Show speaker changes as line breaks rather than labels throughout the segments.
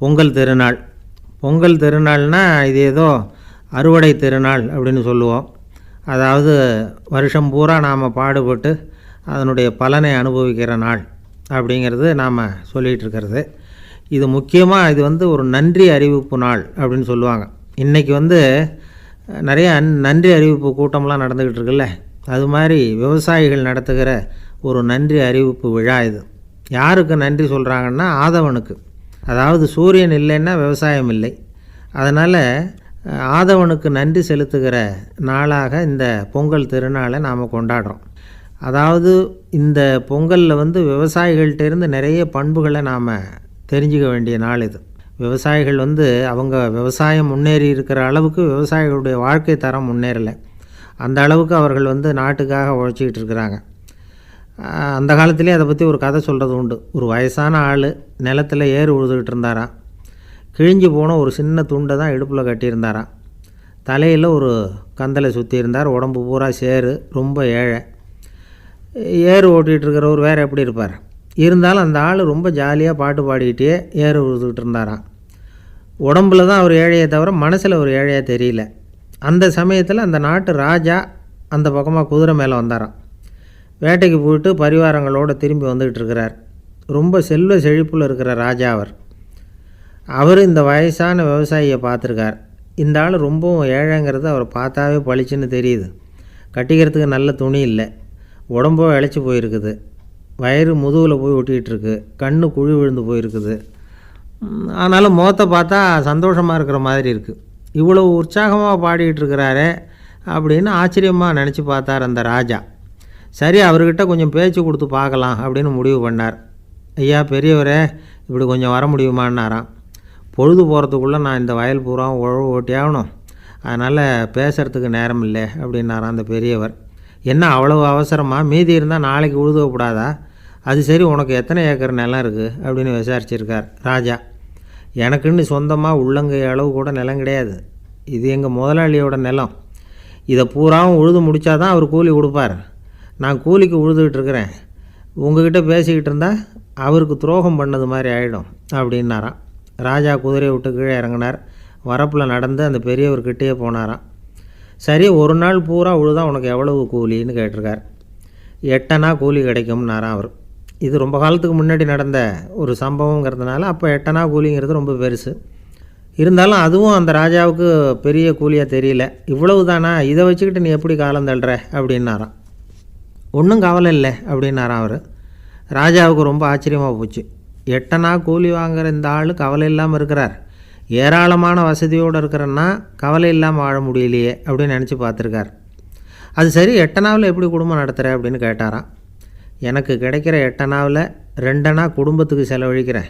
பொங்கல் திருநாள். பொங்கல் திருநாள்னால் இது ஏதோ அறுவடை திருநாள் அப்படின்னு சொல்லுவோம். அதாவது வருஷம் பூரா நாம் பாடுபட்டு அதனுடைய பலனை அனுபவிக்கிற நாள் அப்படிங்கிறது நாம் சொல்லிகிட்டு இருக்கிறது. இது முக்கியமாக இது ஒரு நன்றி அறிவிப்பு நாள் அப்படின்னு சொல்லுவாங்க. இன்றைக்கி நிறைய நன்றி அறிவிப்பு கூட்டம்லாம் நடந்துக்கிட்டு இருக்குல்ல, அது மாதிரி விவசாயிகள் நடத்துகிற ஒரு நன்றி அறிவிப்பு விழா இது. யாருக்கு நன்றி சொல்கிறாங்கன்னா ஆதவனுக்கு. அதாவது சூரியன் இல்லைன்னா விவசாயம் இல்லை. அதனால் ஆதவனுக்கு நன்றி செலுத்துகிற நாளாக இந்த பொங்கல் திருநாளை நாம் கொண்டாடுறோம். அதாவது இந்த பொங்கலில் விவசாயிகள்கிட்டேருந்து நிறைய பண்புகளை நாம் தெரிஞ்சுக்க வேண்டிய நாள் இது. விவசாயிகள் அவங்க விவசாயம் முன்னேறி இருக்கிற அளவுக்கு விவசாயிகளுடைய வாழ்க்கை தரம் முன்னேறலை. அந்த அளவுக்கு அவர்கள் நாட்டுக்காக உழைச்சிக்கிட்டு இருக்கிறாங்க. அந்த காலத்துலேயே அதை பற்றி ஒரு கதை சொல்கிறது உண்டு. ஒரு வயசான ஆள் நிலத்தில் ஏறு உழுதுகிட்டு இருந்தாராம். கிழிஞ்சு போன ஒரு சின்ன துண்டை தான் இடுப்பில் கட்டியிருந்தாராம். தலையில் ஒரு கந்தலை சுற்றி இருந்தார். உடம்பு பூரா சேரு, ரொம்ப ஏழை. ஏறு ஓட்டிகிட்டு இருக்கிறவர் வேறு எப்படி இருப்பார்? இருந்தாலும் அந்த ஆள் ரொம்ப ஜாலியாக பாட்டு பாடிக்கிட்டே ஏறு உழுதுகிட்டு இருந்தாராம். உடம்புல தான் அவர் ஏழையை தவிர மனசில் ஒரு ஏழையாக தெரியல. அந்த சமயத்தில் அந்த நாட்டு ராஜா அந்த பக்கமாக குதிரை மேலே வந்தாராம். வேட்டைக்கு போயிட்டு பரிவாரங்களோடு திரும்பி வந்துக்கிட்டு இருக்கிறார். ரொம்ப செல்வ செழிப்பில் இருக்கிற ராஜா அவர் இந்த வயசான விவசாயியை பார்த்துருக்கார். இந்த ஆள் ரொம்பவும் ஏழைங்கிறது அவர் பார்த்தாவே பளிச்சுன்னு தெரியுது. கட்டிக்கிறதுக்கு நல்ல துணி இல்லை, உடம்போ இழைச்சி போயிருக்குது, வயிறு முதுகில் போய் ஒட்டிகிட்டு இருக்கு, கண்ணு குழி விழுந்து போயிருக்குது. ஆனாலும் முகத்தை பார்த்தா சந்தோஷமாக இருக்கிற மாதிரி இருக்குது. இவ்வளோ உற்சாகமாக பாடிக்கிட்டு இருக்கிறாரே அப்படின்னு ஆச்சரியமாக நினச்சி பார்த்தார் அந்த ராஜா. சரி, அவர்கிட்ட கொஞ்சம் பேச்சு கொடுத்து பார்க்கலாம் அப்படின்னு முடிவு பண்ணார். ஐயா பெரியவரே, இப்படி கொஞ்சம் வர முடியுமான்னாராம். பொழுது போகிறதுக்குள்ளே நான் இந்த வயல் பூரா உழவு ஓட்டி ஆகணும், அதனால் பேசுகிறதுக்கு நேரம் இல்லை அப்படின்னாராம் அந்த பெரியவர். என்ன அவ்வளவு அவசரமாக? மீதி இருந்தால் நாளைக்கு உழுதக்கூடாதா? அது சரி, உனக்கு எத்தனை ஏக்கர் நிலம் இருக்குது அப்படின்னு விசாரிச்சிருக்கார் ராஜா. எனக்குன்னு சொந்தமாக உள்ளங்கை அளவு கூட நிலம் கிடையாது. இது எங்கள் முதலாளியோட நிலம். இதை பூராவும் உழுது முடித்தா தான் அவர் கூலி கொடுப்பார். நான் கூலிக்கு உழுதுகிட்டு இருக்கிறேன். உங்ககிட்ட பேசிக்கிட்டு இருந்தால் அவருக்கு துரோகம் பண்ணது மாதிரி ஆகிடும் அப்படின்னாராம். ராஜா குதிரையை விட்டு கீழே இறங்கினார். வரப்பில் நடந்து அந்த பெரியவர்கிட்டே போனாராம். சரி, ஒரு நாள் பூரா உழுதா உனக்கு எவ்வளவு கூலின்னு கேட்டிருக்கார். 8 அணா கூலி கிடைக்கும்னாராம் அவர். இது ரொம்ப காலத்துக்கு முன்னாடி நடந்த ஒரு சம்பவங்கிறதுனால அப்போ 8 அணா கூலிங்கிறது ரொம்ப பெருசு. இருந்தாலும் அதுவும் அந்த ராஜாவுக்கு பெரிய கூலியாக தெரியல. இவ்வளவு தானா, இதை வச்சுக்கிட்டு நீ எப்படி காலம் தள்ளுற அப்படின்னாராம். ஒன்றும் கவலை இல்லை அப்படின்னாராம் அவர். ராஜாவுக்கு ரொம்ப ஆச்சரியமாக போச்சு. 8 அணா கூலி வாங்குகிற இந்த ஆள் கவலை இல்லாமல் இருக்கிறார், ஏராளமான வசதியோடு இருக்கிறன்னா கவலை இல்லாமல் வாழ முடியலையே அப்படின்னு நினச்சி பார்த்துருக்கார். அது சரி, 8 அணாவில் எப்படி குடும்பம் நடத்துகிற அப்படின்னு கேட்டாராம். எனக்கு கிடைக்கிற 8 அணாவில் 2 அணா குடும்பத்துக்கு செலவழிக்கிறேன்,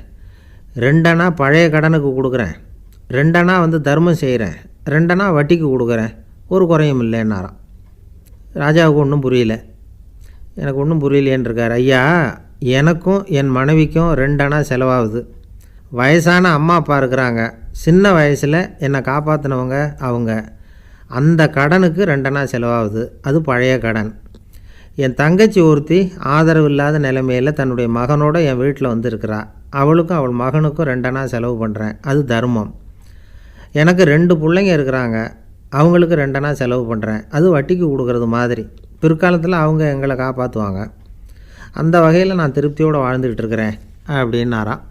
2 அணா பழைய கடனுக்கு கொடுக்குறேன், 2 அணா தர்மம் செய்கிறேன், 2 அணா வட்டிக்கு கொடுக்குறேன், ஒரு குறையும் இல்லைன்னாராம். ராஜாவுக்கு ஒன்றும் புரியல. எனக்கு ஒன்றும் புரியலேன்னு இருக்கார். ஐயா, எனக்கும் என் மனைவிக்கும் 2 அணா செலவாகுது. வயசான அம்மா அப்பா இருக்கிறாங்க, சின்ன வயசில் என்னை காப்பாற்றினவங்க அவங்க. அந்த கடனுக்கு 2 அணா செலவாகுது, அது பழைய கடன். என் தங்கச்சி ஒருத்தி ஆதரவு இல்லாத நிலைமையில் தன்னுடைய மகனோட என் வீட்டில் இருக்கிறா. அவளுக்கும் அவள் மகனுக்கும் 2 அணா செலவு பண்ணுறேன், அது தர்மம். எனக்கு 2 பிள்ளைங்க இருக்கிறாங்க, அவங்களுக்கு 2 அணா செலவு பண்ணுறேன், அது வட்டிக்கு கொடுக்கறது மாதிரி. பிற்காலத்தில் அவங்க எங்களை காப்பாற்றுவாங்க. அந்த வகையில் நான் திருப்தியோடு வாழ்ந்துக்கிட்டு இருக்கிறேன் அப்படின்னாராம்.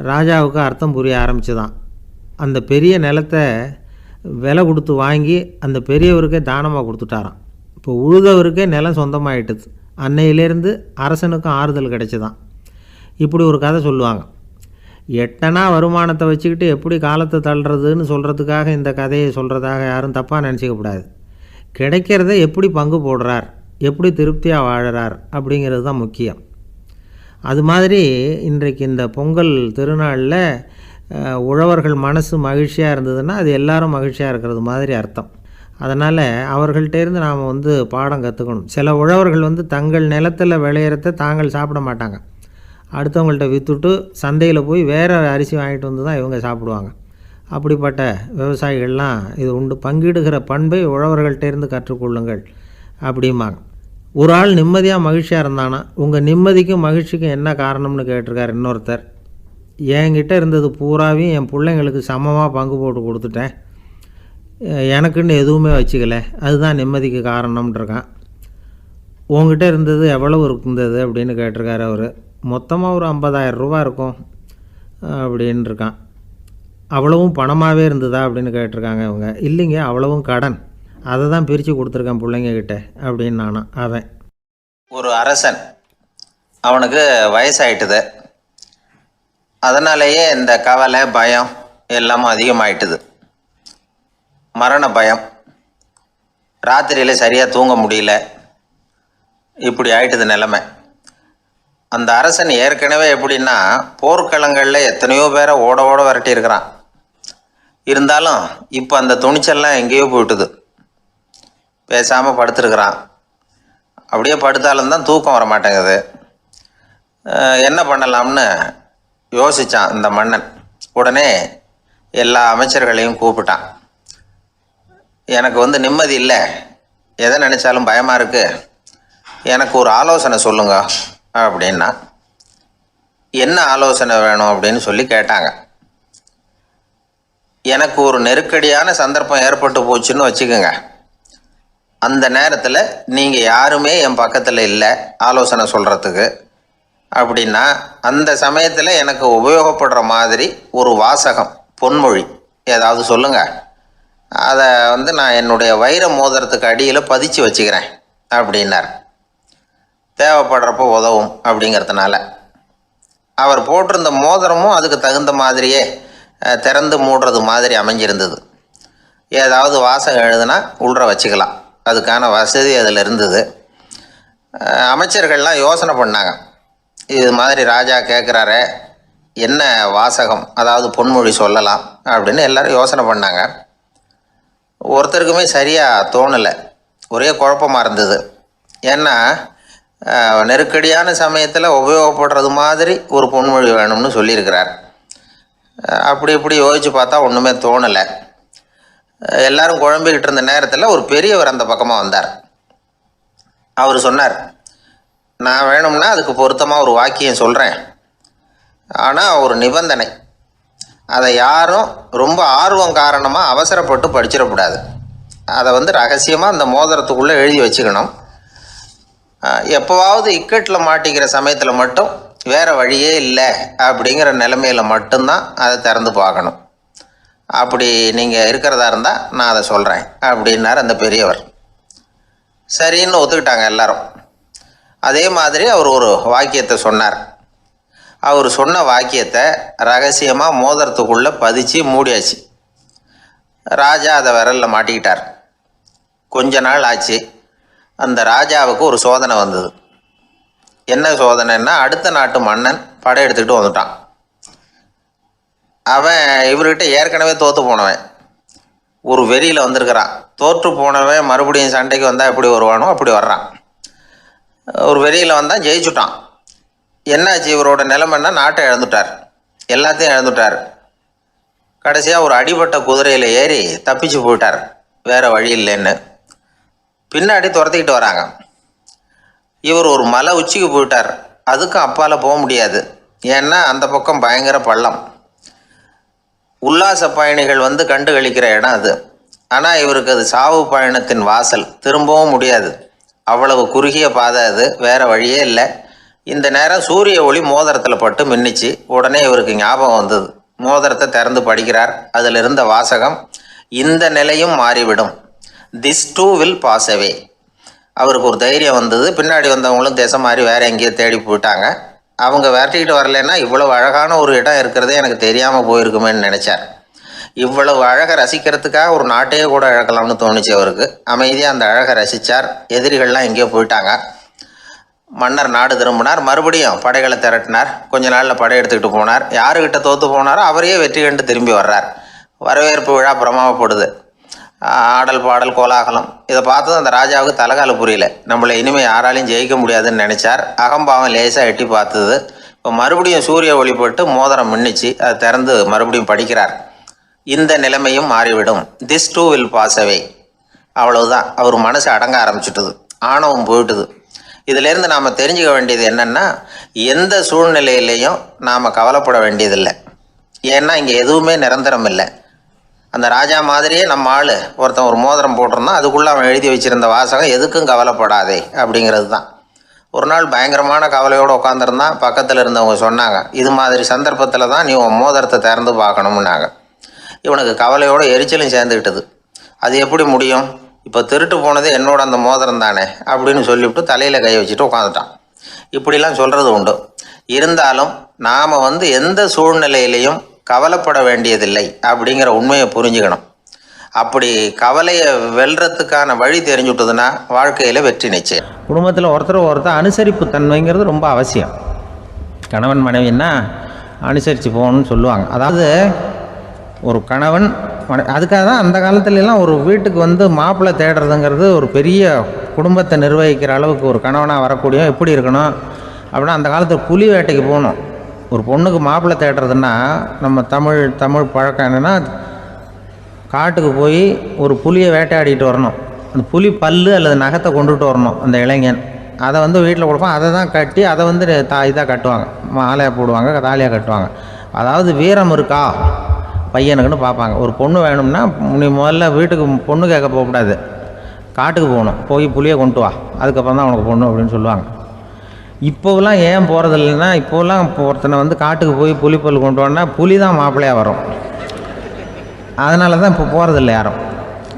ராஜாவுக்கு அர்த்தம் புரிய ஆரம்பிச்சுதான். அந்த பெரிய நிலத்தை விலை கொடுத்து வாங்கி அந்த பெரியவருக்கே தானமாக கொடுத்துட்டாராம். இப்போ உழுதவருக்கே நிலம் சொந்தமாகிட்டுது. அன்னையிலேருந்து அரசனுக்கும் ஆறுதல் கிடைச்சிதான். இப்படி ஒரு கதை சொல்லுவாங்க. 8 அணா வருமானத்தை வச்சுக்கிட்டு எப்படி காலத்தை தள்ளுறதுன்னு சொல்கிறதுக்காக இந்த கதையை சொல்கிறதாக யாரும் தப்பாக நினச்சிக்கக்கூடாது. கிடைக்கிறத எப்படி பங்கு போடுறார், எப்படி திருப்தியாக வாழறார் அப்படிங்கிறது தான் முக்கியம். அது மாதிரி இன்றைக்கு இந்த பொங்கல் திருநாளில் உழவர்கள் மனசு மகிழ்ச்சியாக இருந்ததுன்னா அது எல்லாரும் மகிழ்ச்சியாக இருக்கிறது மாதிரி அர்த்தம். அதனால் அவர்கள்ட்டேருந்து நாம் பாடம் கற்றுக்கணும். சில உழவர்கள் தங்கள் நிலத்தில் விளையிறத தாங்கள் சாப்பிட மாட்டாங்க. அடுத்தவங்கள்ட்ட விற்றுட்டு சந்தையில் போய் வேறு அரிசி வாங்கிட்டு வந்து தான் இவங்க சாப்பிடுவாங்க. அப்படிப்பட்ட விவசாயிகள்லாம் இது உண்டு. பங்கிடுகிற பண்பை உழவர்கள்ட்டேருந்து கற்றுக்கொள்ளுங்கள் அப்படிம்பாங்க. ஒரு ஆள் நிம்மதியாக மகிழ்ச்சியாக இருந்தானா, உங்கள் நிம்மதிக்கும் மகிழ்ச்சிக்கும் என்ன காரணம்னு கேட்டிருக்கார் இன்னொருத்தர். என்கிட்ட இருந்தது பூராவையும் என் பிள்ளைங்களுக்கு சமமாக பங்கு போட்டு கொடுத்துட்டேன், எனக்குன்னு எதுவுமே வச்சுக்கல, அதுதான் நிம்மதிக்கு காரணம்ன்றிருக்கான். உங்ககிட்ட இருந்தது எவ்வளவு இருந்தது அப்படின்னு கேட்டிருக்காரு அவர். மொத்தமாக ஒரு 50,000 ரூபா இருக்கும் அப்படின்னு இருக்கான். அவ்வளவும் பணமாகவே இருந்ததா அப்படின்னு கேட்டிருக்காங்க இவங்க. இல்லைங்க, அவ்வளவும் கடன், அதை தான் பிரித்து கொடுத்துருக்கேன் பிள்ளைங்கக்கிட்ட அப்படின்னு நானும். அவன்
ஒரு அரசன், அவனுக்கு வயசாயிட்டுது. அதனாலேயே இந்த கவலை பயம் எல்லாமும் அதிகமாயிட்டுது. மரண பயம், ராத்திரியில் சரியாக தூங்க முடியல, இப்படி ஆயிட்டுது நிலைமை. அந்த அரசன் ஏற்கனவே எப்படின்னா போர்க்களங்களில் எத்தனையோ பேரை ஓட ஓட விரட்டி இருக்கிறான். இருந்தாலும் இப்போ அந்த துணிச்சல்லாம் எங்கேயோ போயிட்டுது. பேசாமல் படுத்துருக்கிறான். அப்படியே படுத்தாலும் தான் தூக்கம் வர மாட்டேங்குது. என்ன பண்ணலாம்னு யோசித்தான் இந்த மன்னன். உடனே எல்லா அமைச்சர்களையும் கூப்பிட்டான். எனக்கு நிம்மதி இல்லை, எதை நினச்சாலும் பயமாக இருக்குது, எனக்கு ஒரு ஆலோசனை சொல்லுங்க அப்படின்னா. என்ன ஆலோசனை வேணும் அப்படின்னு சொல்லி கேட்டாங்க. எனக்கு ஒரு நெருக்கடியான சந்தர்ப்பம் ஏற்பட்டு போச்சுன்னு வச்சுக்கோங்க. அந்த நேரத்தில் நீங்கள் யாருமே என் பக்கத்தில் இல்லை ஆலோசனை சொல்கிறதுக்கு அப்படின்னா, அந்த சமயத்தில் எனக்கு உபயோகப்படுற மாதிரி ஒரு வாசகம், பொன்மொழி ஏதாவது சொல்லுங்கள். அதை நான் என்னுடைய வைர மோதிரத்துக்கு அடியில் பதிச்சு வச்சுக்கிறேன் அப்படின்னார். தேவைப்படுறப்போ உதவும் அப்படிங்கிறதுனால. அவர் போட்டிருந்த மோதிரமும் அதுக்கு தகுந்த மாதிரியே திறந்து மூடுறது மாதிரி அமைஞ்சிருந்தது. ஏதாவது வாசகம் எழுதுனா உள்ற வச்சுக்கலாம், அதுக்கான வசதி அதில் இருந்தது. அமைச்சர்கள்லாம் யோசனை பண்ணாங்க. இது மாதிரி ராஜா கேட்குறாரு, என்ன வாசகம், அதாவது பொன்மொழி சொல்லலாம் அப்படின்னு எல்லோரும் யோசனை பண்ணாங்க. ஒருத்தருக்குமே சரியாக தோணலை, ஒரே குழப்பமாக இருந்தது. ஏன்னா நெருக்கடியான சமயத்தில் உபயோகப்படுறது மாதிரி ஒரு பொன்மொழி வேணும்னு சொல்லியிருக்கிறார். அப்படி இப்படி யோசித்து பார்த்தா ஒன்றுமே தோணலை. எல்லாரும் குழம்பிக்கிட்டு இருந்த நேரத்தில் ஒரு பெரியவர் அந்த பக்கமாக வந்தார். அவர் சொன்னார், நான் வேணும்னா அதுக்கு பொருத்தமாக ஒரு வாக்கியம் சொல்கிறேன், ஆனால் ஒரு நிபந்தனை. அதை யாரும் ரொம்ப ஆர்வம் காரணமாக அவசரப்பட்டு படிச்சிடக்கூடாது. அதை ரகசியமாக அந்த மோதிரத்துக்குள்ளே எழுதி வச்சுக்கணும். எப்போவாவது இக்கட்டில் மாட்டிக்கிற சமயத்தில் மட்டும் வேறு வழியே இல்லை அப்படிங்கிற நிலைமையில் மட்டும்தான் அதை திறந்து பார்க்கணும். அப்படி நீங்கள் இருக்கிறதா இருந்தால் நான் அதை சொல்கிறேன் அப்படின்னார் அந்த பெரியவர். சரின்னு ஒத்துக்கிட்டாங்க எல்லாரும். அதே மாதிரி அவர் ஒரு வாக்கியத்தை சொன்னார். அவர் சொன்ன வாக்கியத்தை ரகசியமாக மோதிரத்துக்குள்ளே பதிச்சு மூடியாச்சு. ராஜா அதை விரலில் மாட்டிக்கிட்டார். கொஞ்ச நாள் ஆச்சு. அந்த ராஜாவுக்கு ஒரு சோதனை வந்தது. என்ன சோதனைன்னா, அடுத்த நாட்டு மன்னன் படையெடுத்துக்கிட்டு வந்துட்டான். அவன் இவர்கிட்ட ஏற்கனவே தோற்று போனவன், ஒரு வெறியில் வந்திருக்கிறான். தோற்று போனவன் மறுபடியும் சண்டைக்கு வந்தால் எப்படி வருவானோ அப்படி வர்றான். ஒரு வெறியில் வந்தால் ஜெயிச்சுட்டான். என்னாச்சு, இவரோட நிலைமைன்னா நாட்டை இழந்துட்டார், எல்லாத்தையும் இழந்துட்டார். கடைசியாக ஒரு அடிபட்ட குதிரையில் ஏறி தப்பிச்சு போயிட்டார், வேறு வழி இல்லைன்னு. பின்னாடி துரத்திக்கிட்டு வராங்க. இவர் ஒரு மலை உச்சிக்கு போயிட்டார், அதுக்கும் அப்பால் போக முடியாது, ஏன்னா அந்த பக்கம் பயங்கர பள்ளம். உல்லாச பயணிகள் கண்டு கழிக்கிற இடம் அது. ஆனால் இவருக்கு அது சாவு பயணத்தின் வாசல், திரும்பவும் முடியாது, அவ்வளவு குறுகிய பாதை அது, வேறு வழியே இல்லை. இந்த நேரம் சூரிய ஒளி மோதிரத்தில் பட்டு மின்னிச்சு. உடனே இவருக்கு ஞாபகம் வந்தது. மோதிரத்தை திறந்து படிக்கிறார். அதில் இருந்த வாசகம், இந்த நிலையும் மாறிவிடும், this too will pass away. அவருக்கு ஒரு தைரியம் வந்தது. பின்னாடி வந்தவங்களும் திசை மாதிரி வேறு எங்கேயோ தேடி போயிட்டாங்க. அவங்க விரட்டிக்கிட்டு வரலன்னா இவ்வளவு அழகான ஒரு இடம் இருக்கிறதே எனக்கு தெரியாமல் போயிருக்குமேன்னு நினச்சார். இவ்வளவு அழகை ரசிக்கிறதுக்காக ஒரு நாட்டையே கூட இழக்கலாம்னு தோணுச்சு அவருக்கு. அமைதியாக அந்த அழகை ரசித்தார். எதிரிகள்லாம் எங்கேயோ போயிட்டாங்க. மன்னர் நாடு திரும்பினார். மறுபடியும் படைகளை திரட்டினார். கொஞ்ச நாளில் படை எடுத்துக்கிட்டு போனார். யாருக்கிட்ட தோற்று போனாரோ அவரையே வெற்றி கண்டு திரும்பி வர்றார். வரவேற்பு விழா பிரமாவப்படுது. ஆடல் பாடல் கோலாகலம். இதை பார்த்ததும் அந்த ராஜாவுக்கு தலைகால புரியல. நம்மளை இனிமேல் யாராலையும் ஜெயிக்க முடியாதுன்னு நினச்சார். அகம்பாவம் லேசாக எட்டி பார்த்தது. இப்போ மறுபடியும் சூரிய ஒளிப்பட்டு மோதிரம் மின்னிச்சு. அதை திறந்து மறுபடியும் படிக்கிறார். இந்த நிலைமையும் மாறிவிடும், this too will pass away. அவ்வளவுதான். அவர் மனசு அடங்க ஆரம்பிச்சுட்டுது. ஆணவம் போயிட்டுது. இதிலேருந்து நாம் தெரிஞ்சுக்க வேண்டியது என்னென்னா, எந்த சூழ்நிலையிலையும் நாம் கவலைப்பட வேண்டியதில்லை. ஏன்னா இங்கே எதுவுமே நிரந்தரம் இல்லை. அந்த ராஜா மாதிரியே நம்ம ஆள் ஒருத்தன் ஒரு மோதிரம் போட்டிருந்தான், அதுக்குள்ளே அவன் எழுதி வச்சுருந்த வாசகம் எதுக்கும் கவலைப்படாதே அப்படிங்கிறது தான். ஒரு நாள் பயங்கரமான கவலையோடு உட்காந்துருந்தான். பக்கத்தில் இருந்தவங்க சொன்னாங்க, இது மாதிரி சந்தர்ப்பத்தில் தான் நீ உன் மோதிரத்தை திறந்து பார்க்கணும்னாங்க. இவனுக்கு கவலையோடு எரிச்சலும் சேர்ந்துக்கிட்டது. அது எப்படி முடியும், இப்போ திருட்டு போனது என்னோட அந்த மோதிரம் தானே அப்படின்னு சொல்லிவிட்டு தலையில் கை வச்சுட்டு உட்காந்துட்டான். இப்படிலாம் சொல்கிறது உண்டு. இருந்தாலும் நாம் எந்த சூழ்நிலையிலையும் கவலைப்பட வேண்டியதில்லை அப்படிங்கிற உண்மையை புரிஞ்சுக்கணும். அப்படி கவலையை வெல்றதுக்கான வழி தெரிஞ்சுட்டதுன்னா வாழ்க்கையில் வெற்றி நிச்சயம்.
குடும்பத்தில் ஒருத்தர் அனுசரிப்பு தன்மைங்கிறது ரொம்ப அவசியம். கணவன் மனைவின்னா அனுசரித்து போகணும்னு சொல்லுவாங்க. அதாவது ஒரு கணவன் அதுக்காக தான் அந்த காலத்துலலாம் ஒரு வீட்டுக்கு மாப்பிள்ளை தேடுறதுங்கிறது ஒரு பெரிய குடும்பத்தை நிர்வகிக்கிற அளவுக்கு ஒரு கணவனாக வரக்கூடிய எப்படி இருக்கணும் அப்படின்னா, அந்த காலத்தில் புலி வேட்டைக்கு போகணும். ஒரு பொண்ணுக்கு மாப்பிள்ளை தேடுறதுன்னா நம்ம தமிழ் பழக்கம் என்னென்னா, காட்டுக்கு போய் ஒரு புலியை வேட்டையாடிட்டு வரணும். அந்த புலி பல்லு அல்லது நகத்தை கொண்டுட்டு வரணும் அந்த இளைஞன். அதை வீட்டில் கொடுப்பான். அதை தான் கட்டி அதை இதாக கட்டுவாங்க, மாலையாக போடுவாங்க, தாலியாக கட்டுவாங்க. அதாவது வீரம் இருக்கா பையனுக்குன்னு பார்ப்பாங்க. ஒரு பொண்ணு வேணும்னா நீ முதல்ல வீட்டுக்கு பொண்ணு கேட்க போகக்கூடாது, காட்டுக்கு போகணும். போய் புலியை கொண்டு வா, அதுக்கப்புறம் தான் உனக்கு பொண்ணு அப்படின்னு சொல்லுவாங்க. இப்போவெல்லாம் ஏன் போகிறது இல்லைன்னா, இப்போலாம் ஒருத்தனை காட்டுக்கு போய் புலிப்பல் கொண்டு வான்னா புலி தான் மாப்பிள்ளையாக வரும். அதனால தான் இப்போ போகிறதில்ல யாரும்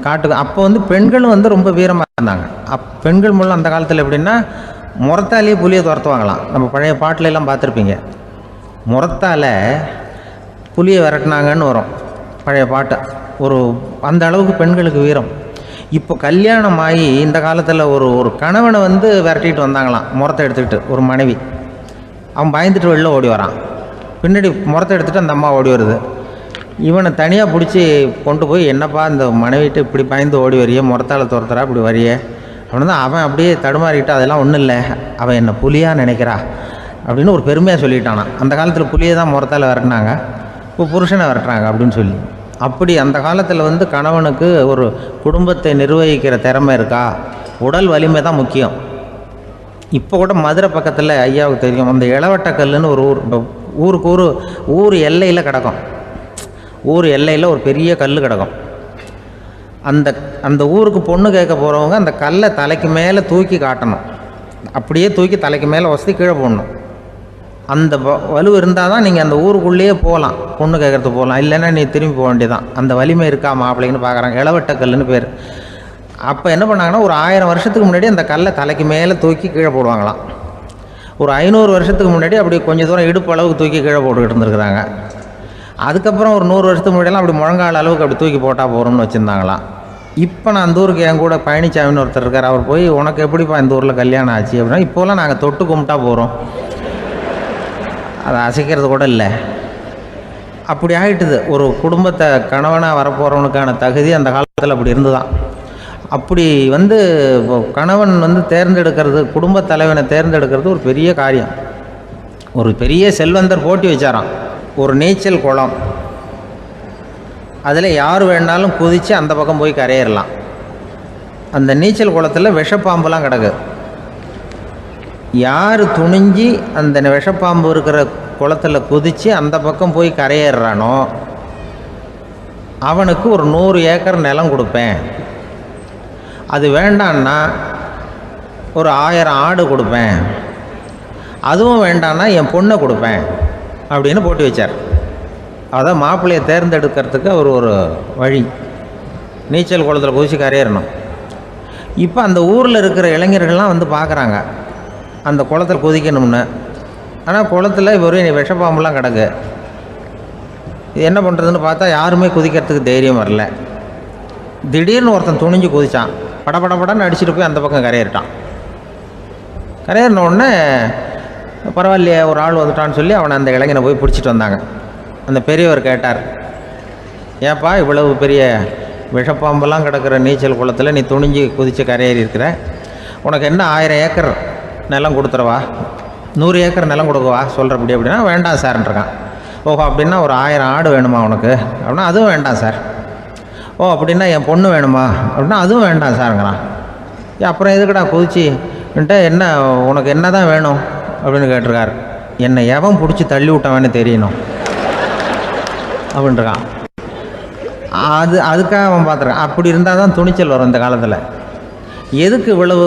காட்டுக்கு. அப்போ பெண்களும் ரொம்ப வீரமாக இருந்தாங்க. பெண்கள் மூலம் அந்த காலத்தில் எப்படின்னா, முறத்தாலேயே புலியை துரத்துவாங்களாம். நம்ம பழைய பாட்டிலெல்லாம் பார்த்துருப்பீங்க, முறத்தால் புலியை விரட்டினாங்கன்னு வரும் பழைய பாட்டை. அந்த அளவுக்கு பெண்களுக்கு வீரம். இப்போ கல்யாணம் ஆகி இந்த காலத்தில் ஒரு கணவனை விரட்டிட்டு வந்தாங்களாம் முறத்தை எடுத்துக்கிட்டு. ஒரு மனைவி அவன் பயந்துட்டு வெளில ஓடி வரான். பின்னாடி முறத்தை எடுத்துகிட்டு அந்த அம்மா ஓடி வருது. இவனை தனியாக பிடிச்சி கொண்டு போய், என்னப்பா இந்த மனைவிட்டு இப்படி பயந்து ஓடி வரையே, முறத்தால் துரத்துறா இப்படி வரையே அப்படின்னு தான் அவன் அப்படியே தடுமாறிட்டு, அதெல்லாம் ஒன்றும் இல்லை, அவன் என்னை புலியாக நினைக்கிறா அப்படின்னு ஒரு பெருமையாக சொல்லிட்டானான். அந்த காலத்தில் புலியை தான் முறத்தால் விரட்டினாங்க, இப்போ புருஷனை விரட்டுறாங்க அப்படின்னு சொல்லி. அப்படி அந்த காலத்தில் கணவனுக்கு ஒரு குடும்பத்தை நிர்வகிக்கிற திறமை இருக்கா, உடல் வலிமை தான் முக்கியம். இப்போ கூட மதுரை பக்கத்தில் ஐயாவுக்கு தெரியும், அந்த இளவட்டக்கல்லுன்னு ஒரு ஊர் எல்லையில் கிடக்கும். ஊர் எல்லையில் ஒரு பெரிய கல் கிடக்கும். அந்த ஊருக்கு பொண்ணு கேட்க போகிறவங்க அந்த கல்லை தலைக்கு மேலே தூக்கி காட்டணும். அப்படியே தூக்கி தலைக்கு மேலே வசதி கீழே போடணும். அந்த வலு இருந்தால் தான் நீங்கள் அந்த ஊருக்குள்ளேயே போகலாம், பொண்ணு கேட்குறதுக்கு போகலாம். இல்லைன்னா நீ திரும்பி போக வேண்டியதான். அந்த வலிமை இருக்கா மாப்பிள்ளைன்னு பார்க்குறாங்க. இளவட்டக்கல்லுன்னு பேர். அப்போ என்ன பண்ணாங்கன்னா, ஒரு 1000 வருஷத்துக்கு முன்னாடி அந்த கல்லை தலைக்கு மேலே தூக்கி கீழே போடுவாங்களாம். ஒரு 500 வருஷத்துக்கு முன்னாடி அப்படி கொஞ்சம் தூரம் இடுப்பு அளவுக்கு தூக்கி கீழே போட்டுக்கிட்டு இருந்துருக்குறாங்க. அதுக்கப்புறம் ஒரு 100 வருஷத்துக்கு முன்னாடியெல்லாம் அப்படி முழங்கால் அளவுக்கு அப்படி தூக்கி போட்டால் போகிறோம்னு வச்சுருந்தாங்களாம். இப்போ நான் அந்த ஊருக்கு என் கூட பழனிசாமின்னு ஒருத்தர் இருக்கார். அவர் போய், உனக்கு எப்படிப்பா இந்த ஊரில் கல்யாணம் ஆச்சு அப்படின்னா, இப்போலாம் நாங்கள் தொட்டு கும்பிட்டா போகிறோம், அதை அசைக்கிறது கூட இல்லை. அப்படி ஆகிட்டுது. ஒரு குடும்பத்தை கணவனாக வரப்போகிறவனுக்கான தகுதி அந்த காலத்தில் அப்படி இருந்துதான். அப்படி கணவன் தேர்ந்தெடுக்கிறது, குடும்ப தலைவனை தேர்ந்தெடுக்கிறது ஒரு பெரிய காரியம். ஒரு பெரிய செல்வந்தர் போட்டி வச்சாராம். ஒரு நீச்சல் குளம், அதில் யார் வேணாலும் குதித்து அந்த பக்கம் போய் கரையேறலாம். அந்த நீச்சல் குளத்தில் விஷப்பாம்புலாம் கிடக்கு. யார் துணிஞ்சி அந்த விஷப்பாம்பு இருக்கிற குளத்தில் குதித்து அந்த பக்கம் போய் கரையேறானோ அவனுக்கு ஒரு 100 ஏக்கர் நிலம் கொடுப்பேன். அது வேண்டான்னா ஒரு 1000 ஆடு கொடுப்பேன். அதுவும் வேண்டான்னா என் பொண்ணை கொடுப்பேன் அப்படின்னு போட்டி வச்சார். அதான் மாப்பிள்ளையை தேர்ந்தெடுக்கிறதுக்கு அவர் ஒரு வழி, நீச்சல் குளத்தில் குதித்து கரையேறணும். இப்போ அந்த ஊரில் இருக்கிற இளைஞர்கள்லாம் பார்க்குறாங்க அந்த குளத்தில் குதிக்கணும்னு. ஆனால் குளத்தில் ஒரு விஷப்பாம்புலாம் கிடக்கு. இது என்ன பண்ணுறதுன்னு பார்த்தா யாருமே குதிக்கிறதுக்கு தைரியம் வரல. திடீர்னு ஒருத்தன் துணிஞ்சு குதித்தான். படப்படப்படன்னு அடிச்சுட்டு போய் அந்த பக்கம் கரையேறிட்டான். கரையேறின உடனே பரவாயில்லையே ஒரு ஆள் வந்துட்டான்னு சொல்லி அவனை அந்த இளைஞனை போய் பிடிச்சிட்டு வந்தாங்க. அந்த பெரியவர் கேட்டார், ஏப்பா இவ்வளவு பெரிய விஷப்பாம்பெல்லாம் கிடக்கிற நீச்சல் குளத்தில் நீ துணிஞ்சு குதித்து கரையேறி இருக்கிற, உனக்கு என்ன 1000 ஏக்கர் நிலம் கொடுத்துறவா, 100 ஏக்கர் நிலம் கொடுக்கவா சொல்கிறப்படி அப்படின்னா, வேண்டாம் சார்ன்றான். ஓஹோ அப்படின்னா ஒரு 1000 ஆடு வேணுமா உனக்கு அப்படின்னா, அதுவும் வேண்டாம் சார். ஓ அப்படின்னா என் பொண்ணு வேணுமா அப்படின்னா, அதுவும் வேண்டாம் சாருங்கிறான். அப்புறம் எதுக்குடா குதிச்சு என்ன உனக்கு என்ன தான் வேணும் அப்படின்னு கேட்டிருக்காரு. என்னை எவன் பிடிச்சி தள்ளி விட்டவன்னு தெரியணும் அப்படின்ட்டுருக்கான். அதுக்காக அவன் பார்த்துருக்கான். அப்படி இருந்தால் தான் துணிச்சல் வரும் இந்த காலத்தில். எதுக்கு இவ்வளவு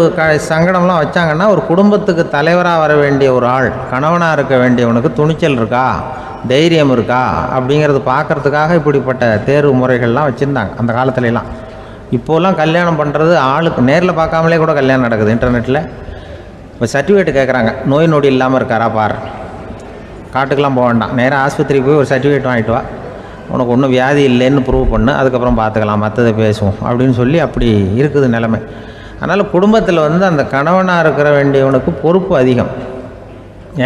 சங்கடம்லாம் வச்சாங்கன்னா, ஒரு குடும்பத்துக்கு தலைவராக வர வேண்டிய ஒரு ஆள், கணவனாக இருக்க வேண்டியவனுக்கு துணிச்சல் இருக்கா, தைரியம் இருக்கா அப்படிங்கிறது பார்க்குறதுக்காக இப்படிப்பட்ட தேர்வு முறைகள்லாம் வச்சுருந்தாங்க அந்த காலத்துலலாம். இப்போலாம் கல்யாணம் பண்ணுறது ஆளுக்கு நேரில் பார்க்காமலே கூட கல்யாணம் நடக்குது இன்டர்நெட்டில். இப்போ சர்டிஃபிகேட் கேட்குறாங்க, நோய் நொடி இல்லாமல் இருக்காரா பார். காட்டுக்கெலாம் போக வேண்டாம், நேராக ஆஸ்பத்திரிக்கு போய் ஒரு சர்டிஃபிகேட் வாங்கிட்டு வா, உனக்கு ஒன்றும் வியாதி இல்லைன்னு ப்ரூவ் பண்ணு, அதுக்கப்புறம் பார்த்துக்கலாம், மற்றதை பேசுவோம் அப்படின்னு சொல்லி அப்படி இருக்குது நிலைமை. அதனால் குடும்பத்தில் அந்த கணவனாக இருக்கிற வேண்டியவனுக்கு பொறுப்பு அதிகம்.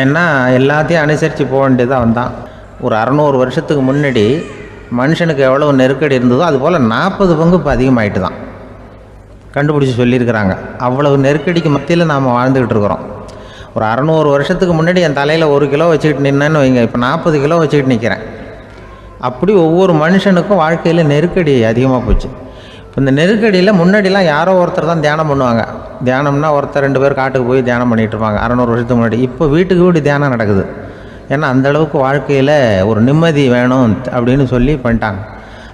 ஏன்னா எல்லாத்தையும் அனுசரித்து போக வேண்டியதாக வந்தான். ஒரு 600 வருஷத்துக்கு முன்னாடி மனுஷனுக்கு எவ்வளோ நெருக்கடி இருந்ததோ அதுபோல் 40 பங்கு இப்போ அதிகமாகிட்டு தான் கண்டுபிடிச்சி சொல்லியிருக்கிறாங்க. அவ்வளவு நெருக்கடிக்கு மத்தியில் நாம் வாழ்ந்துக்கிட்டு இருக்கிறோம். ஒரு 600 வருஷத்துக்கு முன்னாடி என் தலையில் 1 கிலோ வச்சுக்கிட்டு நின்னேன்னு வைங்க, இப்போ 40 கிலோ வச்சுக்கிட்டு நிற்கிறேன். அப்படி ஒவ்வொரு மனுஷனுக்கும் வாழ்க்கையில் நெருக்கடி அதிகமாக போச்சு. இப்போ இந்த நெருக்கடியில் முன்னாடிலாம் யாரோ ஒருத்தர் தான் தியானம் பண்ணுவாங்க. தியானம்னா ஒருத்தர் 2 பேர் காட்டுக்கு போய் தியானம் பண்ணிகிட்டு இருப்பாங்க 600 வருஷத்துக்கு முன்னாடி. இப்போ வீட்டுக்கு வீடு தியானம் நடக்குது. ஏன்னா அந்தளவுக்கு வாழ்க்கையில் ஒரு நிம்மதி வேணும் அப்படின்னு சொல்லி பண்ணிட்டாங்க.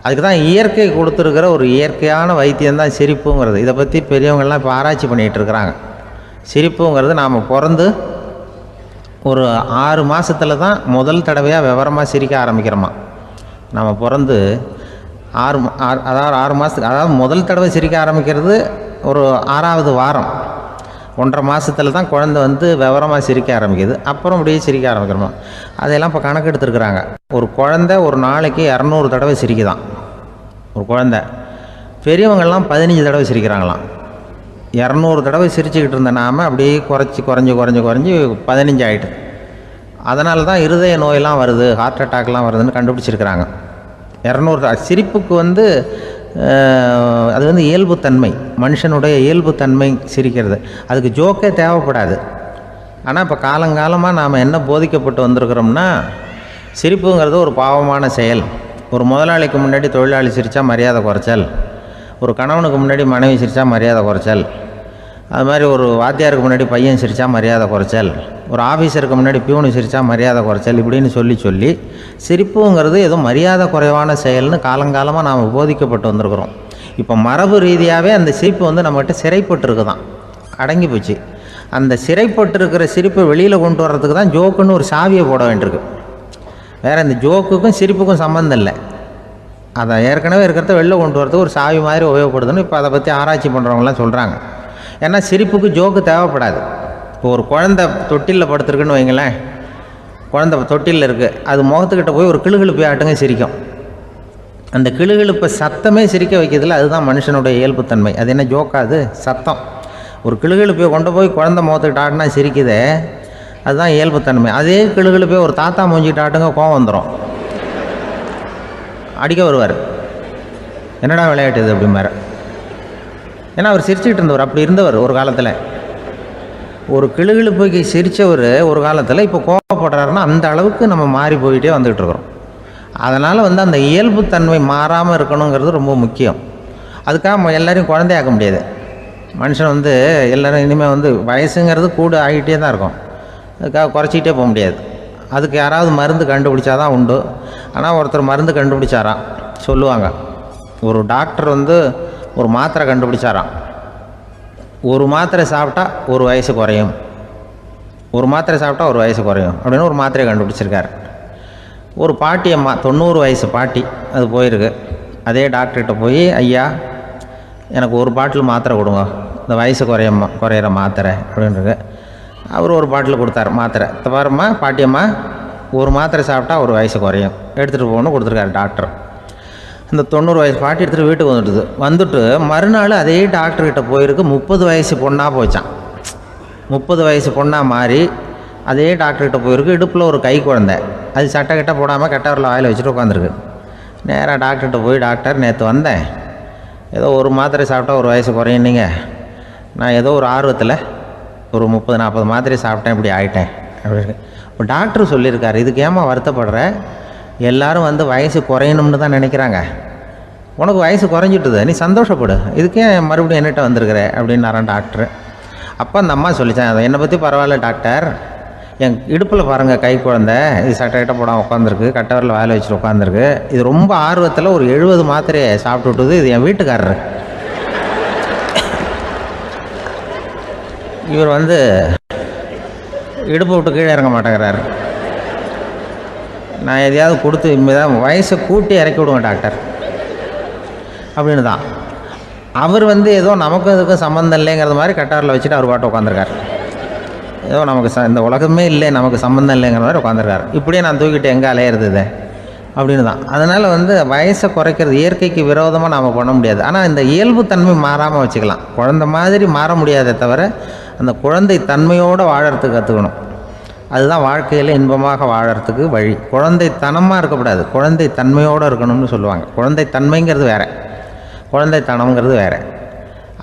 அதுக்கு தான் இயற்கை கொடுத்துருக்கிற ஒரு இயற்கையான வைத்தியம்தான் சிரிப்புங்கிறது. இதை பற்றி பெரியவங்கள்லாம் இப்போ ஆராய்ச்சி பண்ணிகிட்டு இருக்கிறாங்க. சிரிப்புங்கிறது நாம் பிறந்து ஒரு 6 மாதத்தில் தான் முதல் தடவையாக விவரமாக சிரிக்க ஆரம்பிக்கிறோமா. நாம் பிறந்து 6 மாதத்துக்கு, அதாவது முதல் தடவை சிரிக்க ஆரம்பிக்கிறது ஒரு 6ஆவது வாரம், 1.5 மாதத்தில் தான் குழந்தை விவரமாக சிரிக்க ஆரம்பிக்குது. அப்புறம் அப்படியே சிரிக்க ஆரம்பிக்கிறோமா. அதையெல்லாம் இப்போ கணக்கு எடுத்துருக்குறாங்க. ஒரு குழந்தை ஒரு நாளைக்கு 200 தடவை சிரிக்குதான் ஒரு குழந்தை. பெரியவங்கள்லாம் 15 தடவை சிரிக்கிறாங்களாம். 200 தடவை சிரிச்சுக்கிட்டு இருந்த நாம் அப்படியே குறைஞ்சி 15 ஆகிட்டு. அதனால தான் இருதய நோயெல்லாம் வருது, ஹார்ட் அட்டாக்லாம் வருதுன்னு கண்டுபிடிச்சிருக்கிறாங்க. 200 சிரிப்புக்கு அது இயல்புத்தன்மை, மனுஷனுடைய இயல்புத்தன்மை சிரிக்கிறது. அதுக்கு ஜோக்கே தேவைப்படாது. ஆனால் இப்போ காலங்காலமாக நாம் என்ன போதிக்கப்பட்டு வந்திருக்கிறோம்னா, சிரிப்புங்கிறது ஒரு பாவமான செயல். ஒரு முதலாளிக்கு முன்னாடி தொழிலாளி சிரித்தா மரியாதை குறைச்சல், ஒரு கணவனுக்கு முன்னாடி மனைவி சிரித்தா மரியாதை குறைச்சல், அது மாதிரி ஒரு வாத்தியாருக்கு முன்னாடி பையன் சிரித்தா மரியாதை குறைச்சல், ஒரு ஆஃபீஸருக்கு முன்னாடி பியூனு சிரித்தா மரியாதை குறைச்சல், இப்படின்னு சொல்லி சிரிப்புங்கிறது ஏதோ மரியாதை குறைவான செயல்னு காலங்காலமாக நாம் போதிக்கப்பட்டு வந்திருக்கிறோம். இப்போ மரபு ரீதியாகவே அந்த சிரிப்பு நம்மகிட்ட சிறைப்பட்டு தான், அடங்கி போச்சு. அந்த சிறைப்பட்டு இருக்கிற சிரிப்பை வெளியில் கொண்டு வர்றதுக்கு தான் ஜோக்குன்னு ஒரு சாவியை போட வேண்டியிருக்கு. வேறு இந்த ஜோக்குக்கும் சிரிப்புக்கும் சம்மந்தம் இல்லை. அதை ஏற்கனவே இருக்கிறத வெளில கொண்டு வரதுக்கு ஒரு சாவி மாதிரி உபயோகப்படுதுன்னு இப்போ அதை பற்றி ஆராய்ச்சி பண்ணுறவங்களாம் சொல்கிறாங்க. ஏன்னா சிரிப்புக்கு ஜோக்கு தேவைப்படாது. இப்போ ஒரு குழந்தை தொட்டிலில் படுத்துருக்குன்னு வைங்களேன், குழந்தை தொட்டிலில் இருக்குது, அது முகத்துக்கிட்ட போய் ஒரு கிளுகிழுப்பை ஆட்டுங்க சிரிக்கும். அந்த கிளுகிழுப்பை சத்தமே சிரிக்க வைக்கிறதுல அதுதான் மனுஷனுடைய இயல்புத்தன்மை. அது என்ன ஜோக்காது? சத்தம். ஒரு கிளுகிழுப்பையை கொண்டு போய் குழந்தை முகத்துக்கிட்ட ஆட்டினா சிரிக்குதே, அதுதான் இயல்புத்தன்மை. அதே கிளுகிழுப்பையை ஒரு தாத்தா மூஞ்சிக்கிட்ட ஆட்டுங்க, கோவம் வந்துடும், அடிக்க வருவார். என்னடா விளையாட்டு இது அப்படிம்பார். ஏன்னா அவர் சிரிச்சுக்கிட்டு இருந்தவர், அப்படி இருந்தவர் ஒரு காலத்தில். ஒரு கிளுகிழுப்பைக்கு சிரித்தவர் ஒரு காலத்தில் இப்போ கோவப்படுறாருன்னா அந்த அளவுக்கு நம்ம மாறி போயிட்டே வந்துக்கிட்டு இருக்கிறோம். அதனால் அந்த இயல்புத்தன்மை மாறாமல் இருக்கணுங்கிறது ரொம்ப முக்கியம். அதுக்காக எல்லோரையும் குழந்தையாக்க முடியாது. மனுஷன் எல்லோரும் இனிமேல் வயசுங்கிறது கூட ஆகிட்டே தான் இருக்கும். அதுக்காக குறைச்சிக்கிட்டே போக முடியாது. அதுக்கு யாராவது மருந்து கண்டுபிடிச்சா தான் உண்டு. ஆனால் ஒருத்தர் மருந்து கண்டுபிடிச்சாராம், சொல்லுவாங்க. ஒரு டாக்டர் ஒரு மாத்திரை கண்டுபிடிச்சாராம். ஒரு மாத்திரை சாப்பிட்டா ஒரு வயசு குறையும், ஒரு மாத்திரை சாப்பிட்டா ஒரு வயசு குறையும் அப்படின்னு ஒரு மாத்திரையை கண்டுபிடிச்சிருக்காரு. ஒரு பாட்டி அம்மா, 90 வயசு பாட்டி, அது போயிருக்கு. அதே டாக்டர்கிட்ட போய், ஐயா எனக்கு ஒரு பாட்டில் மாத்திரை கொடுங்க, இந்த வயசு குறையிற மாத்திரை அப்படின்றது. அவர் ஒரு பாட்டில் கொடுத்தாரு மாத்திரை. பாரும்மா பாட்டியம்மா, ஒரு மாத்திரை சாப்பிட்டா ஒரு வயசு குறையும், எடுத்துகிட்டு போகணும்னு கொடுத்துருக்காரு டாக்டர். இந்த 90 வயசு பாட்டி எடுத்துகிட்டு வீட்டுக்கு வந்துட்டு மறுநாள் அதே டாக்டர்கிட்ட போயிருக்கு. 30 வயசு பொண்ணாக போச்சான். 30 வயசு பொண்ணாக மாறி அதே டாக்டர்கிட்ட போயிருக்கு. இடுப்பில் ஒரு கை குழந்தை, அது சட்டை கிட்ட போடாமல் கட்டவரில் வாயில் வச்சுட்டு உட்காந்துருக்கு. நேராக டாக்டர்கிட்ட போய், டாக்டர் நேற்று வந்தேன், ஏதோ ஒரு மாத்திரை சாப்பிட்டா ஒரு வயசு குறையுன்னீங்க, நான் ஏதோ ஒரு ஆர்வத்தில் ஒரு 30-40 மாத்திரை சாப்பிட்டேன், இப்படி ஆகிட்டேன் அப்படின்னு. இப்போ டாக்டர் சொல்லியிருக்காரு, இதுக்கு ஏமா வருத்தப்படுற, எல்லோரும் வயசு குறையணும்னு தான் நினைக்கிறாங்க, உனக்கு வயசு குறைஞ்சிட்டுது, நீ சந்தோஷப்படு, இதுக்கே மறுபடியும் என்னட்ட வந்திருக்கிற அப்படின்னாரான் டாக்டர். அப்போ அந்த அம்மா சொல்லிச்சான், அதை என்னை பற்றி பரவாயில்ல டாக்டர், என் இடுப்பில் பாருங்கள் கை குழந்தை, இது சட்டை போடாமல் உட்காந்துருக்கு, கட்டவரில் வேலை வச்சுட்டு உட்காந்துருக்கு, இது ரொம்ப ஆர்வத்தில் ஒரு 70 மாத்திரையை சாப்பிட்டு விட்டுது, இது என் வீட்டுக்காரரு. இவர் இடுப்பு விட்டு கீழே இறங்க மாட்டேங்கிறாரு. நான் எதையாவது கொடுத்து இனிமேதான் வயசை கூட்டி இறக்கி விடுவேன் டாக்டர் அப்படின்னு தான். அவர் ஏதோ நமக்கும் இதுக்கும் சம்மந்தம் இல்லைங்கிறது மாதிரி கட்டாரில் வச்சுட்டு அவர் பாட்டு உட்காந்துருக்கார். ஏதோ நமக்கு இந்த உலகமே இல்லை, நமக்கு சம்மந்தம் இல்லைங்கிற மாதிரி உட்காந்துருக்காரு. இப்படியே நான் தூக்கிட்டு எங்கே அலையிறது அப்படின்னு தான். அதனால் வயசை குறைக்கிறது இயற்கைக்கு விரோதமாக நாம் பண்ண முடியாது. ஆனால் இந்த இயல்பு தன்மை மாறாமல் வச்சுக்கலாம். குழந்தை மாதிரி மாற முடியாதே தவிர அந்த குழந்தை தன்மையோடு வாழறதுக்கு கற்றுக்கணும். அதுதான் வாழ்க்கையில் இன்பமாக வாழறதுக்கு வழி. குழந்தைத்தனமாக இருக்கக்கூடாது, குழந்தை தன்மையோடு இருக்கணும்னு சொல்லுவாங்க. குழந்தை தன்மைங்கிறது வேறு, குழந்தைத்தனம்ங்கிறது வேறு.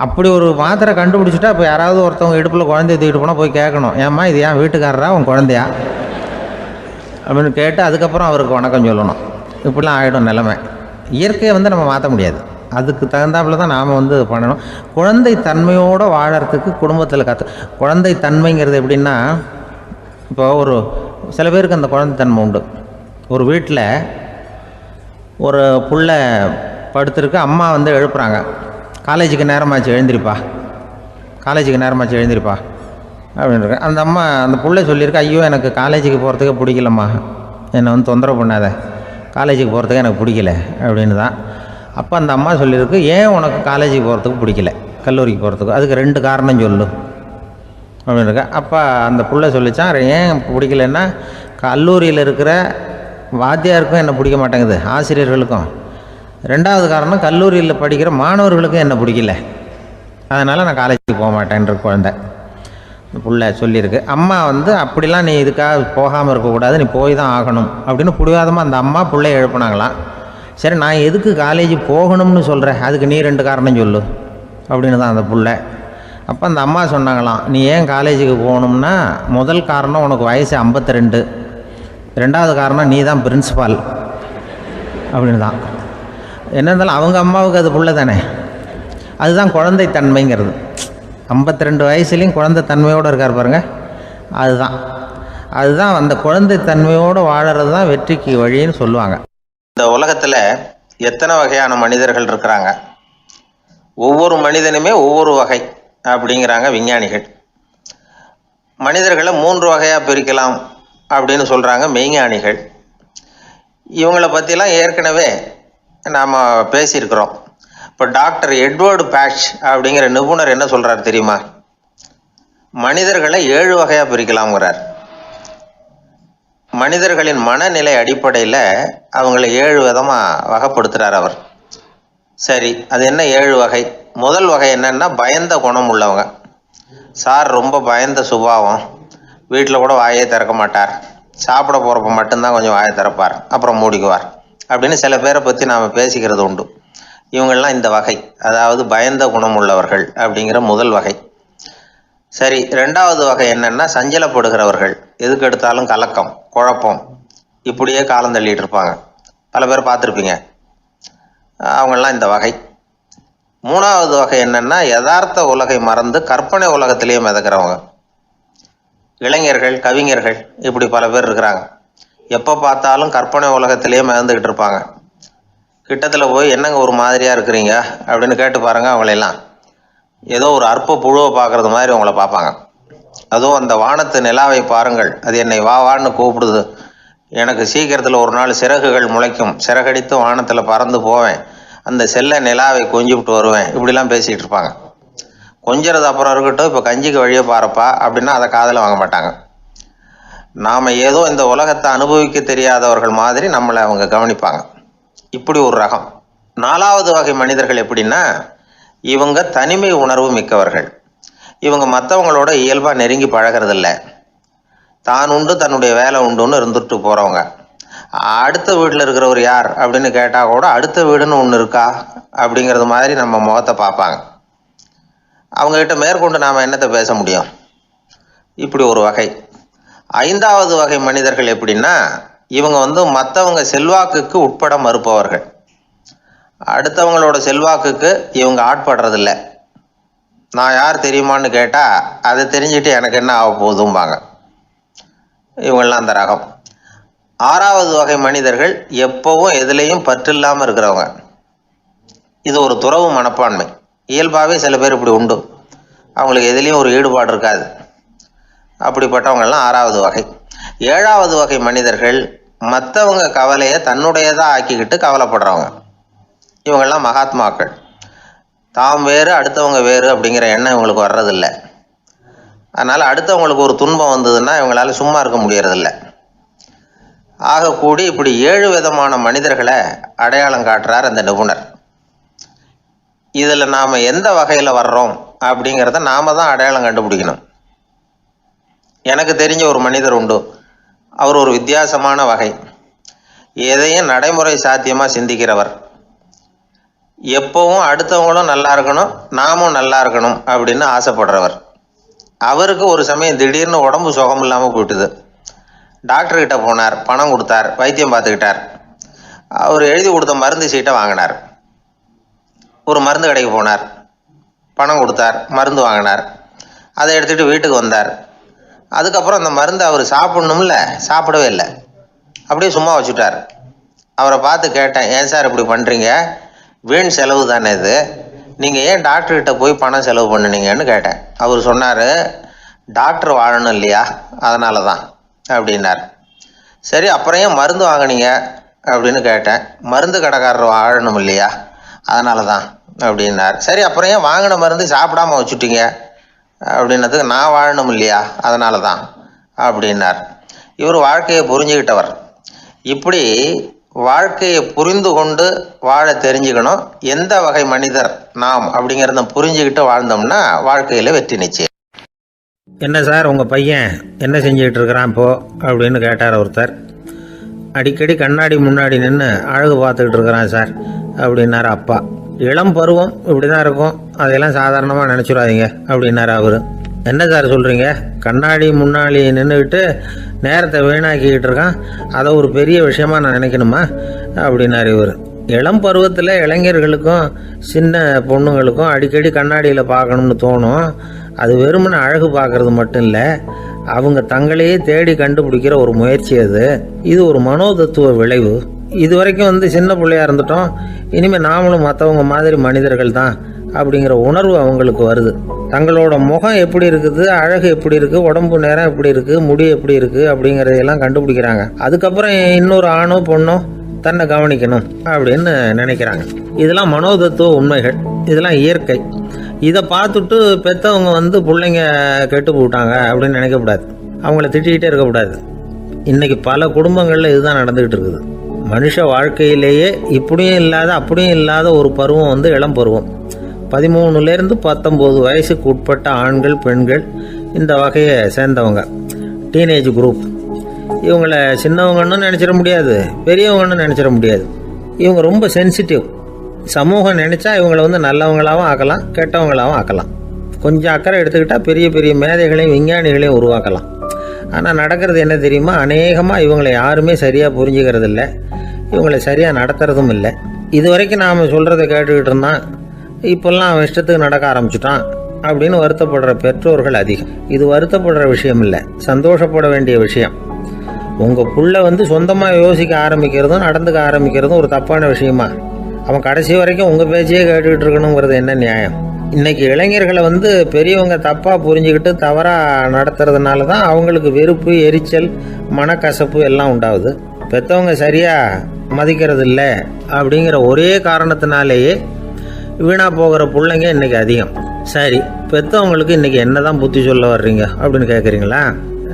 அப்படி ஒரு மாத்திரை கண்டுபிடிச்சிட்டா இப்போ யாராவது ஒருத்தவங்க இடுப்பில் குழந்தைய தூக்கிட்டு போனால் போய் கேட்கணும், ஏம்மா இது ஏன் வீட்டுக்காரரா உன் குழந்தையா அப்படின்னு கேட்டு அதுக்கப்புறம் அவருக்கு வணக்கம் சொல்லணும். இப்படிலாம் ஆகிடும் நிலைமை. இயற்கையை நம்ம மாற்ற முடியாது, அதுக்கு தகுந்தாப்புல தான் நாம் பண்ணணும். குழந்தை தன்மையோடு வாழறதுக்கு குடும்பத்தில் குழந்தை தன்மைங்கிறது எப்படின்னா, இப்போ சில பேருக்கு அந்த குழந்தைத்தன்மை உண்டு. ஒரு வீட்டில் ஒரு புள்ள படுத்துருக்கு, அம்மா எழுப்புறாங்க, காலேஜுக்கு நேரமாச்சு எழுந்திரிப்பா, காலேஜுக்கு நேரமாச்சு எழுந்திரிப்பா அப்படின்ட்டு. அந்த அம்மா அந்த புள்ளை சொல்லியிருக்கு, ஐயோ எனக்கு காலேஜுக்கு போகிறதுக்கே பிடிக்கலம்மா, என்னை தொந்தரவு பண்ணாத, காலேஜுக்கு போகிறதுக்கு எனக்கு பிடிக்கல அப்படின்னு தான். அப்போ அந்த அம்மா சொல்லியிருக்கு, ஏன் உனக்கு காலேஜுக்கு போகிறதுக்கு பிடிக்கல, கல்லூரிக்கு போகிறதுக்கு, அதுக்கு 2 காரணம் சொல்லு அப்படின்னு இருக்கா. அப்போ அந்த புள்ளை சொல்லிச்சான், ஏன் பிடிக்கலன்னா கல்லூரியில் இருக்கிற வாத்தியாருக்கும் என்னை பிடிக்க மாட்டேங்குது, ஆசிரியர்களுக்கும். 2வது காரணம், கல்லூரியில் படிக்கிற மாணவர்களுக்கும் என்னை பிடிக்கல, அதனால் நான் காலேஜுக்கு போக மாட்டேன்ற குழந்தை புள்ள சொல்லியிருக்கு. அம்மா அப்படிலாம் நீ இதுக்காக போகாமல் இருக்கக்கூடாது, நீ போய் தான் ஆகணும் அப்படின்னு பிடிவாதமாக அந்த அம்மா பிள்ளைய எழுப்புனாங்களாம். சரி நான் எதுக்கு காலேஜ் போகணும்னு சொல்கிறேன், அதுக்கு நீ 2 காரணம் சொல்லு அப்படின்னு தான் அந்த புள்ள. அப்போ அந்த அம்மா சொன்னாங்களாம், நீ ஏன் காலேஜுக்கு போகணும்னா முதல் காரணம் உனக்கு வயசு 52, 2வது காரணம் நீ தான் பிரின்சிபால் அப்படின்னு தான். என்ன இருந்தாலும் அவங்க அம்மாவுக்கு அது புள்ள தானே, அதுதான் குழந்தை தன்மைங்கிறது. 52 வயசுலேயும் குழந்தை தன்மையோடு இருக்கார் பாருங்கள், அதுதான் அந்த குழந்தை தன்மையோடு வாழறது தான் வெற்றிக்கு வழின்னு சொல்லுவாங்க.
இந்த உலகத்தில் எத்தனை வகையான மனிதர்கள் இருக்கிறாங்க, ஒவ்வொரு மனிதனுமே ஒவ்வொரு வகை அப்படிங்கிறாங்க விஞ்ஞானிகள். மனிதர்களை 3 வகையாக பிரிக்கலாம் அப்படின்னு சொல்கிறாங்க மெய்ஞானிகள். இவங்களை பற்றிலாம் ஏற்கனவே நாம் பேசியிருக்கிறோம். இப்போ டாக்டர் எட்வர்டு பேட்ச் அப்படிங்கிற நிபுணர் என்ன சொல்கிறார் தெரியுமா? மனிதர்களை 7 வகையாக பிரிக்கலாம்ங்கிறார். மனிதர்களின் மனநிலை அடிப்படையில் அவங்கள 7 விதமாக வகைப்படுத்துகிறார் அவர். சரி, அது என்ன 7 வகை? முதல் வகை என்னன்னா, பயந்த குணம் உள்ளவங்க. சார் ரொம்ப பயந்த சுபாவம், வீட்டில் கூட வாயே திறக்க மாட்டார், சாப்பிட போகிறப்ப மட்டும்தான் கொஞ்சம் வாயை திறப்பார், அப்புறம் மூடிக்குவார் அப்படின்னு சில பேரை பற்றி நாம் பேசிக்கிறது உண்டு. இவங்கள்லாம் இந்த வகை, அதாவது பயந்த குணம் உள்ளவர்கள் அப்படிங்கிற முதல் வகை. சரி, 2வது வகை என்னன்னா, சஞ்சலப்படுகிறவர்கள், எதுக்கு எடுத்தாலும் கலக்கம், குழப்பம், இப்படியே காலம் தள்ளிட்டு இருப்பாங்க. பல பேர் பார்த்துருப்பீங்க, அவங்கெல்லாம் இந்த வகை. 3வது வகை என்னன்னா, யதார்த்த உலகை மறந்து கற்பனை உலகத்திலேயே மிதக்கிறவங்க. இளைஞர்கள், கவிஞர்கள், இப்படி பல பேர் இருக்கிறாங்க. எப்போ பார்த்தாலும் கற்பனை உலகத்திலேயே மிதந்துக்கிட்டு இருப்பாங்க. கிட்டத்தில் போய் என்னங்க ஒரு மாதிரியாக இருக்கிறீங்க அப்படின்னு கேட்டு பாருங்கள், அவங்களெல்லாம் ஏதோ ஒரு அற்ப புழுவை பார்க்குறது மாதிரி அவங்கள பார்ப்பாங்க. அதுவும் அந்த வானத்து நிலாவை பாருங்கள், அது என்னை வா வான்னு கூப்பிடுது, எனக்கு சீக்கிரத்தில் ஒரு நாள் சிறகுகள் முளைக்கும், சிறகடித்து வானத்தில் பறந்து போவேன், அந்த செல்ல நிலாவை கொஞ்சிவிட்டு வருவேன், இப்படிலாம் பேசிகிட்டு இருப்பாங்க. கொஞ்சிறது அப்புறம் இருக்கட்டும், இப்போ கஞ்சிக்கு வழியே பாருப்பா அப்படின்னா அதை காதில் வாங்க மாட்டாங்க. நாம் ஏதோ இந்த உலகத்தை அனுபவிக்க தெரியாதவர்கள் மாதிரி நம்மளை அவங்க கவனிப்பாங்க. இப்படி ஒரு ரகம். 4வது வகை மனிதர்கள் எப்படின்னா, இவங்க தனிமை உணர்வு மிக்கவர்கள். இவங்க மற்றவங்களோட இயல்பாக நெருங்கி பழகிறதில்ல, தான் உண்டு தன்னுடைய வேலை உண்டுன்னு இருந்துட்டு போகிறவங்க. அடுத்த வீட்டில் இருக்கிறவர் யார் அப்படின்னு கேட்டால் கூட அடுத்த வீடுன்னு ஒன்று இருக்கா அப்படிங்கிறது மாதிரி நம்ம முகத்தை பார்ப்பாங்க. அவங்ககிட்ட மேற்கொண்டு நாம் என்னத்தை பேச முடியும்? இப்படி ஒரு வகை. 5வது வகை மனிதர்கள் எப்படின்னா, இவங்க மற்றவங்க செல்வாக்குக்கு உட்பட மறுப்பவர்கள். அடுத்தவங்களோட செல்வாக்குக்கு இவங்க ஆட்படுறதில்லை. நான் யார் தெரியுமான்னு கேட்டால் அதை தெரிஞ்சுட்டு எனக்கு என்ன ஆக போகுதும்பாங்க. இவங்கெல்லாம் அந்த ரகம். 6வது வகை மனிதர்கள் எப்போவும் எதுலேயும் பற்று இல்லாமல் இருக்கிறவங்க. இது ஒரு துறவு மனப்பான்மை. இயல்பாகவே சில பேர் இப்படி உண்டு, அவங்களுக்கு எதுலேயும் ஒரு ஈடுபாடு இருக்காது. அப்படிப்பட்டவங்கெல்லாம் 6வது வகை. 7வது வகை மனிதர்கள் மற்றவங்க கவலையை தன்னுடையதாக ஆக்கிக்கிட்டு கவலைப்படுறவங்க. இவங்கெல்லாம் மகாத்மாக்கள். தாம் வேறு அடுத்தவங்க வேறு அப்படிங்கிற எண்ணம் இவங்களுக்கு வர்றதில்லை. அதனால் அடுத்தவங்களுக்கு ஒரு துன்பம் வந்ததுன்னா இவங்களால சும்மா இருக்க முடியறதில்லை. ஆகக்கூடி இப்படி 7 விதமான மனிதர்களை அடையாளம் காட்டுறார் அந்த நிபுணர். இதில் நாம் எந்த வகையில் வர்றோம் அப்படிங்கிறத நாம் தான் அடையாளம் கண்டுபிடிக்கணும். எனக்கு தெரிஞ்ச ஒரு மனிதர் உண்டு. அவர் ஒரு வித்தியாசமான வகை. எதையும் நடைமுறை சாத்தியமாக சிந்திக்கிறவர். எப்போவும் அடுத்தவங்களும் நல்லா இருக்கணும், நாமும் நல்லா இருக்கணும் அப்படின்னு ஆசைப்படுறவர். அவருக்கு ஒரு சமயம் திடீர்னு உடம்பு சுகம் இல்லாமல் போயிட்டுது. டாக்டர்கிட்ட போனார், பணம் கொடுத்தார், வைத்தியம் பார்த்துக்கிட்டார். அவர் எழுதி கொடுத்த மருந்து சீட்டை வாங்கினார். ஒரு மருந்து கடைக்கு போனார், பணம் கொடுத்தார், மருந்து வாங்கினார். அதை எடுத்துகிட்டு வீட்டுக்கு வந்தார். அதுக்கப்புறம் அந்த மருந்து அவர் சாப்பிட்ணும்ல, சாப்பிடவே இல்லை, அப்படியே சும்மா வச்சுட்டார். அவரை பார்த்து கேட்டேன், ஏன் சார் இப்படி பண்ணுறீங்க, வீண் செலவு தானே இது, நீங்கள் ஏன் டாக்டர்கிட்ட போய் பணம் செலவு பண்ணினீங்கன்னு கேட்டேன். அவர் சொன்னார், டாக்டர் வாழணும் இல்லையா, அதனால தான் அப்படின்னார். சரி, அப்புறம் ஏன் மருந்து வாங்கினீங்க அப்படின்னு கேட்டேன். மருந்து கடைக்காரர் வாழணும் இல்லையா, அதனால தான் அப்படின்னார். சரி, அப்புறம் ஏன் வாங்கின மருந்து சாப்பிடாம வச்சுட்டீங்க அப்படின்னதுக்கு, நான் வாழணும் இல்லையா, அதனால தான் அப்படின்னார். இவர் வாழ்க்கையை புரிஞ்சுக்கிட்டவர். இப்படி வாழ்க்கையை புரிந்து கொண்டு வாழ தெரிஞ்சுக்கணும். எந்த வகை மனிதர் நாம் அப்படிங்கிறத புரிஞ்சுக்கிட்டு வாழ்ந்தோம்னா வாழ்க்கையில் வெற்றி நிச்சயம்.
என்ன சார் உங்கள் பையன் என்ன செஞ்சுக்கிட்டு இருக்கிறான் இப்போ அப்படின்னு கேட்டார் ஒருத்தர். அடிக்கடி கண்ணாடி முன்னாடி நின்று அழகு பார்த்துக்கிட்டு இருக்கிறான் சார் அப்படின்னார் அப்பா. இளம் பருவம் இப்படி தான் இருக்கும், அதையெல்லாம் சாதாரணமாக நினச்சிடாதீங்க அப்படின்னார் அவர். என்ன சார் சொல்கிறீங்க, கண்ணாடி முன்னாடி நின்றுக்கிட்டு நேரத்தை வீணாக்கிக்கிட்டு இருக்கான், அதை ஒரு பெரிய விஷயமா நான் நினைக்கணுமா அப்படின்னார் இவர். இளம் பருவத்தில் இளைஞர்களுக்கும் சின்ன பொண்ணுங்களுக்கும் அடிக்கடி கண்ணாடியில் பார்க்கணும்னு தோணும். அது வெறுமனே அழகு பார்க்கறது மட்டும் இல்லை, அவங்க தங்களையே தேடி கண்டுபிடிக்கிற ஒரு முயற்சி அது. இது ஒரு மனோதத்துவ விளைவு. இது வரைக்கும் சின்ன பிள்ளையா இருந்துட்டோம், இனிமேல் நாமளும் மற்றவங்க மாதிரி மனிதர்கள் தான் அப்படிங்கிற உணர்வு அவங்களுக்கு வருது. தங்களோட முகம் எப்படி இருக்குது, அழகு எப்படி இருக்குது, உடம்பு நேரம் எப்படி இருக்குது, முடி எப்படி இருக்குது அப்படிங்கிறதையெல்லாம் கண்டுபிடிக்கிறாங்க. அதுக்கப்புறம் இன்னொரு ஆணோ பொண்ணோ தன்னை கவனிக்கணும் அப்படின்னு நினைக்கிறாங்க. இதெல்லாம் மனோதத்துவ உண்மைகள், இதெல்லாம் இயற்கை. இதை பார்த்துட்டு பெற்றவங்க பிள்ளைங்க கெட்டு போட்டாங்க அப்படின்னு நினைக்கக்கூடாது, அவங்கள திட்டிக்கிட்டே இருக்கக்கூடாது. இன்றைக்கி பல குடும்பங்களில் இதுதான் நடந்துக்கிட்டு இருக்குது. மனுஷ வாழ்க்கையிலேயே இப்படியும் இல்லாத அப்படியும் இல்லாத ஒரு பருவம் இளம் பருவம். 13லேருந்து 19 வயசுக்கு உட்பட்ட ஆண்கள் பெண்கள் இந்த வகையை சேர்ந்தவங்க, டீனேஜ் குரூப். இவங்களை சின்னவங்கன்னு நினச்சிட முடியாது, பெரியவங்கன்னு நினச்சிட முடியாது. இவங்க ரொம்ப சென்சிட்டிவ். சமூகம் நினச்சா இவங்களை நல்லவங்களாகவும் ஆக்கலாம், கெட்டவங்களாகவும் ஆக்கலாம். கொஞ்சம் அக்கறை எடுத்துக்கிட்டால் பெரிய பெரிய மேதைகளையும் விஞ்ஞானிகளையும் உருவாக்கலாம். ஆனால் நடக்கிறது என்ன தெரியுமா, அநேகமாக இவங்களை யாருமே சரியாக புரிஞ்சுக்கிறது இல்லை, இவங்களை சரியாக நடத்துறதும் இல்லை. இது வரைக்கும் நாம் சொல்கிறத கேட்டுக்கிட்டு இருந்தான், இப்போல்லாம் அவன் இஷ்டத்துக்கு நடக்க ஆரம்பிச்சுட்டான் அப்படின்னு வருத்தப்படுற பெற்றோர்கள் அதிகம். இது வருத்தப்படுற விஷயம் இல்லை, சந்தோஷப்பட வேண்டிய விஷயம். உங்கள் புள்ள சொந்தமாக யோசிக்க ஆரம்பிக்கிறதும் நடந்துக்க ஆரம்பிக்கிறதும் ஒரு தப்பான விஷயமா? அவன் கடைசி வரைக்கும் உங்கள் பேச்சையே கேட்டுக்கிட்டு இருக்கணுங்கிறது என்ன நியாயம்? இன்றைக்கி இளைஞர்களை பெரியவங்க தப்பாக புரிஞ்சுக்கிட்டு தவறாக நடத்துறதுனால தான் அவங்களுக்கு வெறுப்பு, எரிச்சல், மனக்கசப்பு எல்லாம் உண்டாகுது. பெற்றவங்க சரியாக மதிக்கிறது இல்லை அப்படிங்கிற ஒரே காரணத்தினாலேயே வீணாக போகிற பிள்ளைங்க இன்றைக்கி அதிகம். சரி, பெற்றவங்களுக்கு இன்றைக்கி என்ன தான் புத்தி சொல்ல வர்றீங்க அப்படின்னு கேட்குறீங்களா?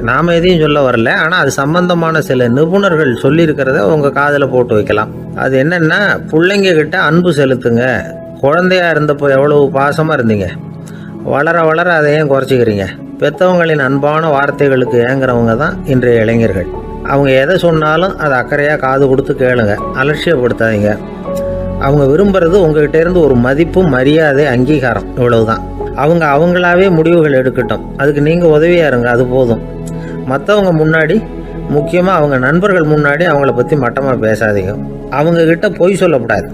நாம் எதையும் சொல்ல வரல, ஆனால் அது சம்பந்தமான சில நிபுணர்கள் சொல்லியிருக்கிறத உங்கள் காதில் போட்டு வைக்கலாம். அது என்னென்னா, பிள்ளைங்க கிட்ட அன்பு செலுத்துங்க. குழந்தையா இருந்தப்போ எவ்வளவு பாசமாக இருந்தீங்க, வளர வளர அதை ஏன் குறைச்சிக்கிறீங்க? பெற்றவங்களின் அன்பான வார்த்தைகளுக்கு ஏங்குறவங்க தான் இன்றைய இளைஞர்கள். அவங்க எதை சொன்னாலும் அதை அக்கறையாக காது கொடுத்து கேளுங்க, அலட்சியப்படுத்தாதீங்க. அவங்க விரும்புறது உங்ககிட்ட இருந்து ஒரு மதிப்பு, மரியாதை, அங்கீகாரம், இவ்வளவுதான். அவங்க அவங்களாவே முடிவுகள் எடுக்கட்டும், அதுக்கு நீங்கள் உதவியாக இருங்க, அது போதும். மற்றவங்க முன்னாடி, முக்கியமாக அவங்க நண்பர்கள் முன்னாடி அவங்கள பற்றி மட்டமாக பேசாதீங்க. அவங்கக்கிட்ட பொய் சொல்லக்கூடாது.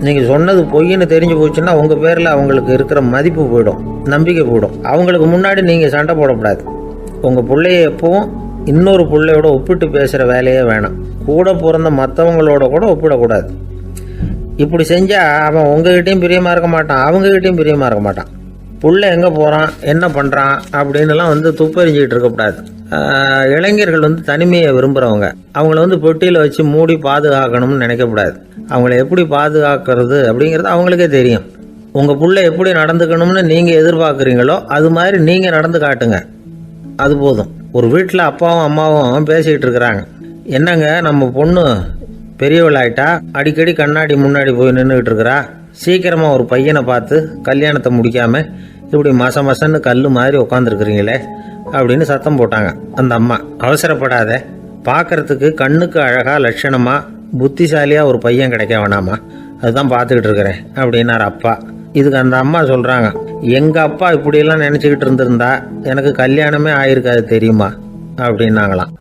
நீங்கள் சொன்னது பொய்ன்னு தெரிஞ்சு போச்சுன்னா உங்கள் பேரில் அவங்களுக்கு இருக்கிற மதிப்பு போயிடும், நம்பிக்கை போயிடும். அவங்களுக்கு முன்னாடி நீங்கள் சண்டை போடக்கூடாது. உங்கள் பிள்ளைய எப்பவும் இன்னொரு பிள்ளையோட ஒப்பிட்டு பேசுகிற வேலையே வேணாம். கூட பிறந்த மற்றவங்களோட கூட ஒப்பிடக்கூடாது. இப்படி செஞ்சால் அவன் உங்ககிட்டையும் பிரியமாக இருக்க மாட்டான், அவங்ககிட்டையும் பிரியமாக இருக்க மாட்டான். புள்ள எங்கே போகிறான், என்ன பண்ணுறான் அப்படின்னுலாம் துப்பறிஞ்சிக்கிட்டு இருக்கக்கூடாது. இளைஞர்கள் தனிமையை விரும்புகிறவங்க. அவங்கள பெட்டியில் வச்சு மூடி பாதுகாக்கணும்னு நினைக்கக்கூடாது. அவங்கள எப்படி பாதுகாக்கிறது அப்படிங்கிறது அவங்களுக்கே தெரியும். உங்கள் புள்ள எப்படி நடந்துக்கணும்னு நீங்கள் எதிர்பார்க்குறீங்களோ அது மாதிரி நீங்கள் நடந்து காட்டுங்க, அது போதும். ஒரு வீட்டில் அப்பாவும் அம்மாவும் பேசிக்கிட்டு இருக்கிறாங்க. என்னங்க நம்ம பொண்ணு பெரியவளாயிட்டா, அடிக்கடி கண்ணாடி முன்னாடி போய் நின்றுக்கிட்டு இருக்கிறா, சீக்கிரமாக ஒரு பையனை பார்த்து கல்யாணத்தை முடிக்காமல் இப்படி மசன்னு கல் மாதிரி உட்காந்துருக்குறீங்களே அப்படின்னு சத்தம் போட்டாங்க. அந்த அம்மா, அவசரப்படாத, பார்க்கறதுக்கு கண்ணுக்கு அழகாக லட்சணமாக புத்திசாலியாக ஒரு பையன் கிடைக்க வேணாமா, அதுதான் பார்த்துக்கிட்டு இருக்கிறேன் அப்படின்னாரு அப்பா. இதுக்கு அந்த அம்மா சொல்கிறாங்க, எங்கள் அப்பா இப்படியெல்லாம் நினச்சிக்கிட்டு இருந்திருந்தா எனக்கு கல்யாணமே ஆயிருக்காது தெரியுமா அப்படின்னாங்களாம்.